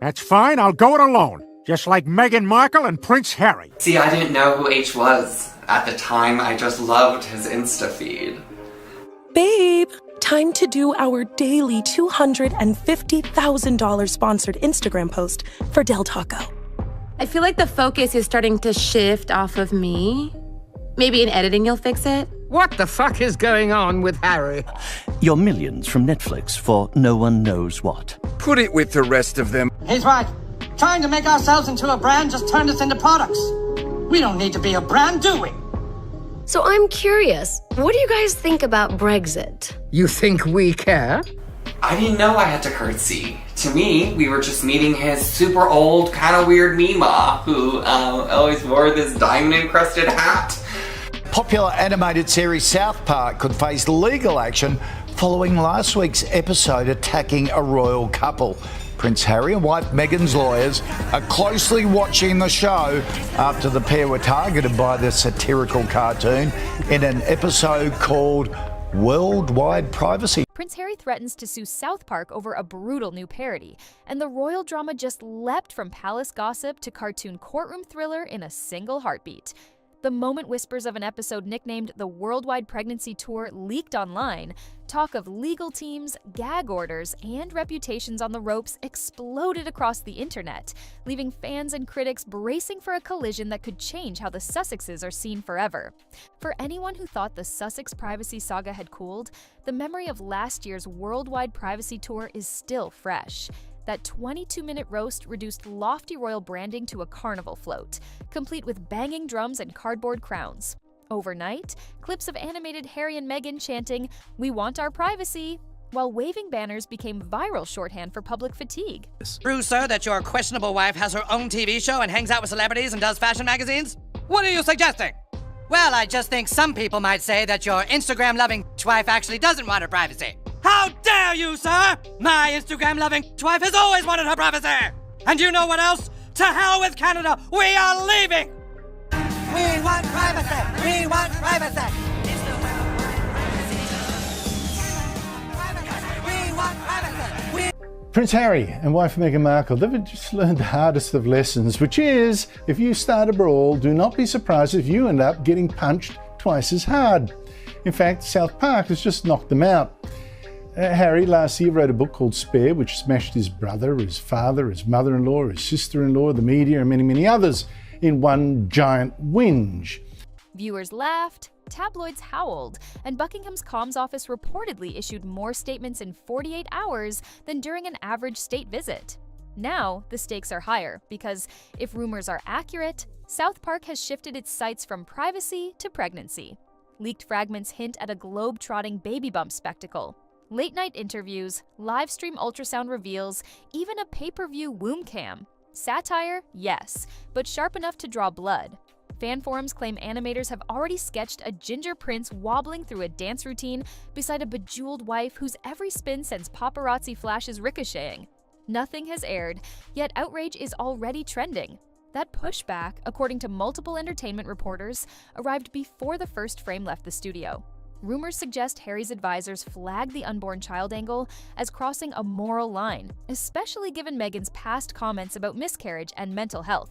That's fine, I'll go it alone. Just like Meghan Markle and Prince Harry. See, I didn't know who H was. At the time, I just loved his Insta feed. Babe, time to do our daily $250,000 sponsored Instagram post for Del Taco. I feel like the focus is starting to shift off of me. Maybe in editing you'll fix it. What the fuck is going on with Harry? Your millions from Netflix for no one knows what. Put it with the rest of them. He's right. Trying to make ourselves into a brand just turned us into products. We don't need to be a brand, do we? So I'm curious, what do you guys think about Brexit? You think we care? I didn't know I had to curtsy. To me, we were just meeting his super old, kind of weird Mima, who always wore this diamond-encrusted hat. Popular animated series South Park could face legal action following last week's episode attacking a royal couple. Prince Harry and wife Meghan's lawyers are closely watching the show after the pair were targeted by the satirical cartoon in an episode called Worldwide Privacy. Prince Harry threatens to sue South Park over a brutal new parody, and the royal drama just leapt from palace gossip to cartoon courtroom thriller in a single heartbeat. The moment whispers of an episode nicknamed the Worldwide Pregnancy Tour leaked online, talk of legal teams, gag orders, and reputations on the ropes exploded across the internet, leaving fans and critics bracing for a collision that could change how the Sussexes are seen forever. For anyone who thought the Sussex privacy saga had cooled, the memory of last year's Worldwide Privacy Tour is still fresh. That 22-minute roast reduced lofty royal branding to a carnival float, complete with banging drums and cardboard crowns. Overnight, clips of animated Harry and Meghan chanting, "We want our privacy," while waving banners became viral shorthand for public fatigue. True, sir, that your questionable wife has her own TV show and hangs out with celebrities and does fashion magazines? What are you suggesting? Well, I just think some people might say that your Instagram-loving wife actually doesn't want her privacy. How dare you, sir! My Instagram-loving wife has always wanted her privacy! And you know what else? To hell with Canada! We are leaving! We want privacy! We want privacy! We want privacy! Prince Harry and wife Meghan Markle, they've just learned the hardest of lessons, which is, if you start a brawl, do not be surprised if you end up getting punched twice as hard. In fact, South Park has just knocked them out. Harry last year wrote a book called Spare, which smashed his brother, his father, his mother-in-law, his sister-in-law, the media, and many, many others in one giant whinge. Viewers laughed, tabloids howled, and Buckingham's comms office reportedly issued more statements in 48 hours than during an average state visit. Now, the stakes are higher, because if rumors are accurate, South Park has shifted its sights from privacy to pregnancy. Leaked fragments hint at a globe-trotting baby bump spectacle. Late-night interviews, live-stream ultrasound reveals, even a pay-per-view womb cam. Satire? Yes, but sharp enough to draw blood. Fan forums claim animators have already sketched a ginger prince wobbling through a dance routine beside a bejeweled wife whose every spin sends paparazzi flashes ricocheting. Nothing has aired, yet outrage is already trending. That pushback, according to multiple entertainment reporters, arrived before the first frame left the studio. Rumors suggest Harry's advisors flagged the unborn child angle as crossing a moral line, especially given Meghan's past comments about miscarriage and mental health.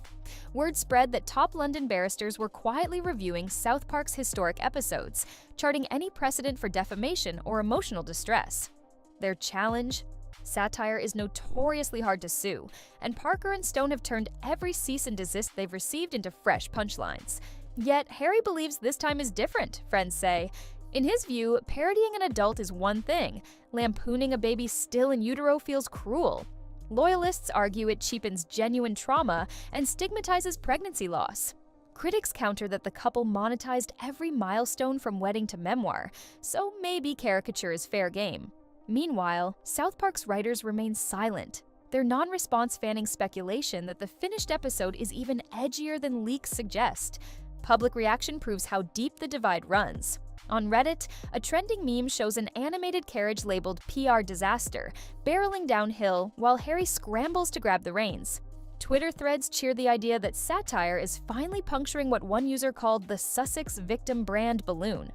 Word spread that top London barristers were quietly reviewing South Park's historic episodes, charting any precedent for defamation or emotional distress. Their challenge? Satire is notoriously hard to sue, and Parker and Stone have turned every cease and desist they've received into fresh punchlines. Yet Harry believes this time is different, friends say. In his view, parodying an adult is one thing. Lampooning a baby still in utero feels cruel. Loyalists argue it cheapens genuine trauma and stigmatizes pregnancy loss. Critics counter that the couple monetized every milestone from wedding to memoir, so maybe caricature is fair game. Meanwhile, South Park's writers remain silent. Their non-response fanning speculation that the finished episode is even edgier than leaks suggest. Public reaction proves how deep the divide runs. On Reddit, a trending meme shows an animated carriage labeled PR disaster, barreling downhill while Harry scrambles to grab the reins. Twitter threads cheer the idea that Satire is finally puncturing what one user called the Sussex victim brand balloon.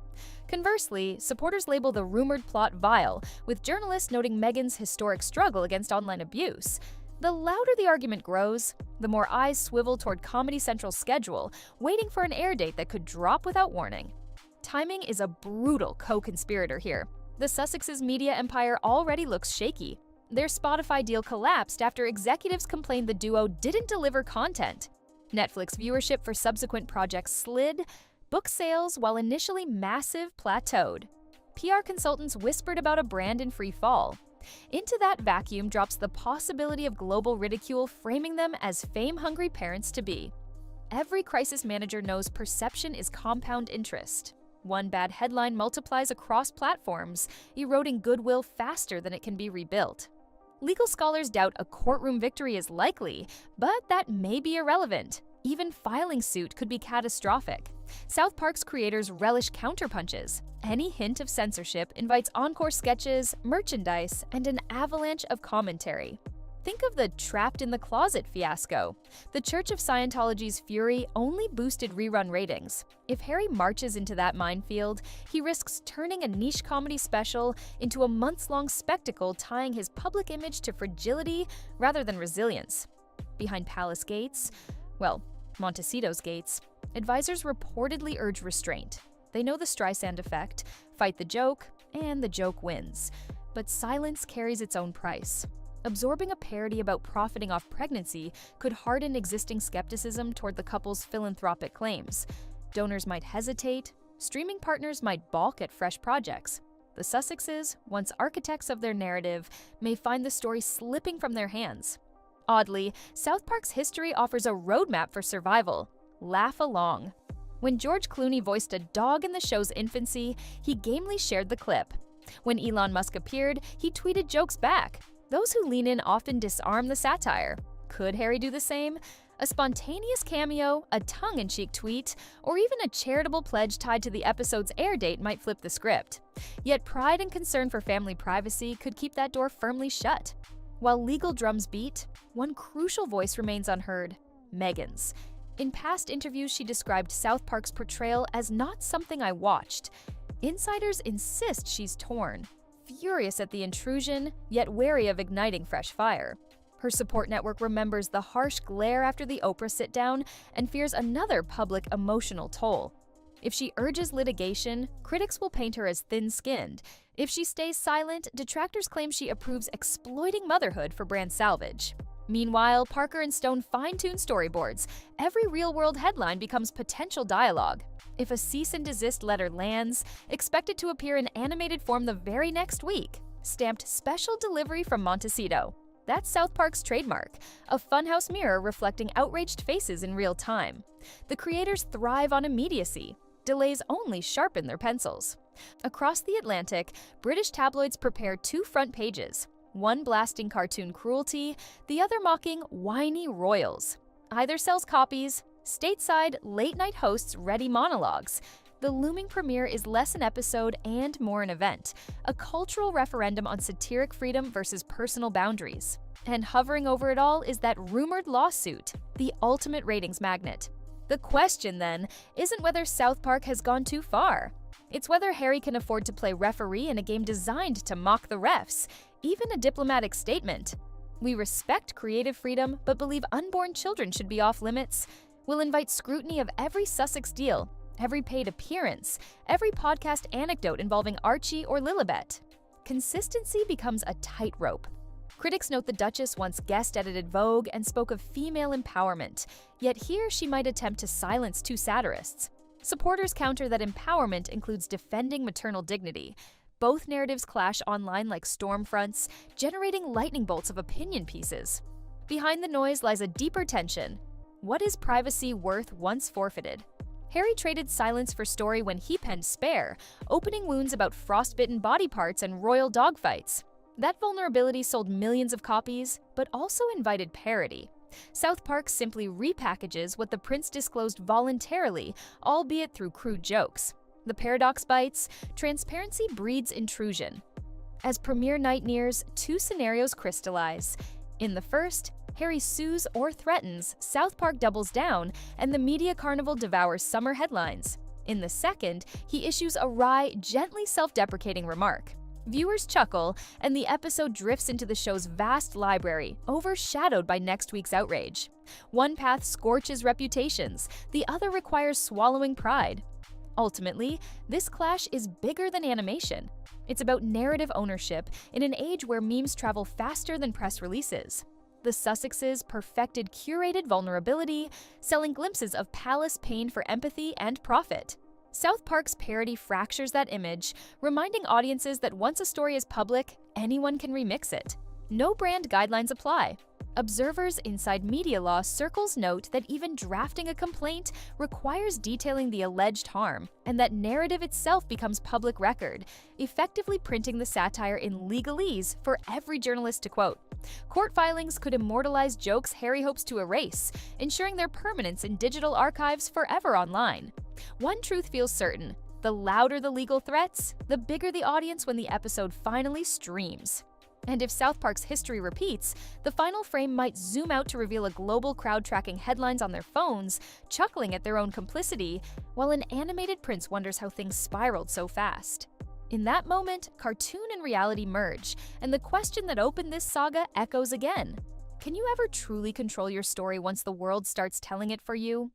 Conversely, supporters label the rumored plot vile, with journalists noting Meghan's historic struggle against online abuse. The louder the argument grows, the more eyes swivel toward Comedy Central's schedule, waiting for an air date that could drop without warning. Timing is a brutal co-conspirator here. The Sussexes' media empire already looks shaky. Their Spotify deal collapsed after executives complained the duo didn't deliver content. Netflix viewership for subsequent projects slid, book sales, while initially massive, plateaued. PR consultants whispered about a brand in free fall. Into that vacuum drops the possibility of global ridicule, framing them as fame-hungry parents-to-be. Every crisis manager knows perception is compound interest. One bad headline multiplies across platforms, eroding goodwill faster than it can be rebuilt. Legal scholars doubt a courtroom victory is likely, but that may be irrelevant. Even filing suit could be catastrophic. South Park's creators relish counterpunches. Any hint of censorship invites encore sketches, merchandise, and an avalanche of commentary. Think of the Trapped in the Closet fiasco. The Church of Scientology's fury only boosted rerun ratings. If Harry marches into that minefield, he risks turning a niche comedy special into a months-long spectacle tying his public image to fragility rather than resilience. Behind palace gates, well, Montecito's gates, advisors reportedly urge restraint. They know the Streisand effect, fight the joke, and the joke wins. But silence carries its own price. Absorbing a parody about profiting off pregnancy could harden existing skepticism toward the couple's philanthropic claims. Donors might hesitate, streaming partners might balk at fresh projects. The Sussexes, once architects of their narrative, may find the story slipping from their hands. Oddly, South Park's history offers a roadmap for survival. Laugh along. When George Clooney voiced a dog in the show's infancy, he gamely shared the clip. When Elon Musk appeared, he tweeted jokes back. Those who lean in often disarm the satire. Could Harry do the same? A spontaneous cameo, a tongue-in-cheek tweet, or even a charitable pledge tied to the episode's air date might flip the script. Yet pride and concern for family privacy could keep that door firmly shut. While legal drums beat, one crucial voice remains unheard: Meghan's. In past interviews, she described South Park's portrayal as not something I watched. Insiders insist she's torn, furious at the intrusion, yet wary of igniting fresh fire. Her support network remembers the harsh glare after the Oprah sit-down and fears another public emotional toll. If she urges litigation, critics will paint her as thin-skinned. If she stays silent, detractors claim she approves exploiting motherhood for brand salvage. Meanwhile, Parker and Stone fine-tune storyboards. Every real-world headline becomes potential dialogue. If a cease and desist letter lands, expect it to appear in animated form the very next week, stamped special delivery from Montecito. That's South Park's trademark, a funhouse mirror reflecting outraged faces in real time. The creators thrive on immediacy. Delays only sharpen their pencils. Across the Atlantic, British tabloids prepare 2 front pages, one blasting cartoon cruelty, the other mocking whiny royals. Either sells copies, stateside, late-night hosts ready monologues. The looming premiere is less an episode and more an event, a cultural referendum on satiric freedom versus personal boundaries. And hovering over it all is that rumored lawsuit, the ultimate ratings magnet. The question, then, isn't whether South Park has gone too far. It's whether Harry can afford to play referee in a game designed to mock the refs, even a diplomatic statement. We respect creative freedom, but believe unborn children should be off limits. We'll invite scrutiny of every Sussex deal, every paid appearance, every podcast anecdote involving Archie or Lilibet. Consistency becomes a tightrope. Critics note the Duchess once guest-edited Vogue and spoke of female empowerment, yet here she might attempt to silence 2 satirists. Supporters counter that empowerment includes defending maternal dignity. Both narratives clash online like storm fronts, generating lightning bolts of opinion pieces. Behind the noise lies a deeper tension. What is privacy worth once forfeited? Harry traded silence for story when he penned Spare, opening wounds about frostbitten body parts and royal dogfights. That vulnerability sold millions of copies, but also invited parody. South Park simply repackages what the prince disclosed voluntarily, albeit through crude jokes. The paradox bites, transparency breeds intrusion. As premiere night nears, 2 scenarios crystallize. In the first, Harry sues or threatens, South Park doubles down, and the media carnival devours summer headlines. In the second, he issues a wry, gently self-deprecating remark. Viewers chuckle, and the episode drifts into the show's vast library, overshadowed by next week's outrage. One path scorches reputations, the other requires swallowing pride. Ultimately, this clash is bigger than animation. It's about narrative ownership in an age where memes travel faster than press releases. The Sussexes perfected curated vulnerability, selling glimpses of palace pain for empathy and profit. South Park's parody fractures that image, reminding audiences that once a story is public, anyone can remix it. No brand guidelines apply. Observers inside media law circles note that even drafting a complaint requires detailing the alleged harm, and that narrative itself becomes public record, effectively printing the satire in legalese for every journalist to quote. Court filings could immortalize jokes Harry hopes to erase, ensuring their permanence in digital archives forever online. One truth feels certain: the louder the legal threats, the bigger the audience when the episode finally streams. And if South Park's history repeats, the final frame might zoom out to reveal a global crowd tracking headlines on their phones, chuckling at their own complicity, while an animated prince wonders how things spiraled so fast. In that moment, cartoon and reality merge, and the question that opened this saga echoes again. Can you ever truly control your story once the world starts telling it for you?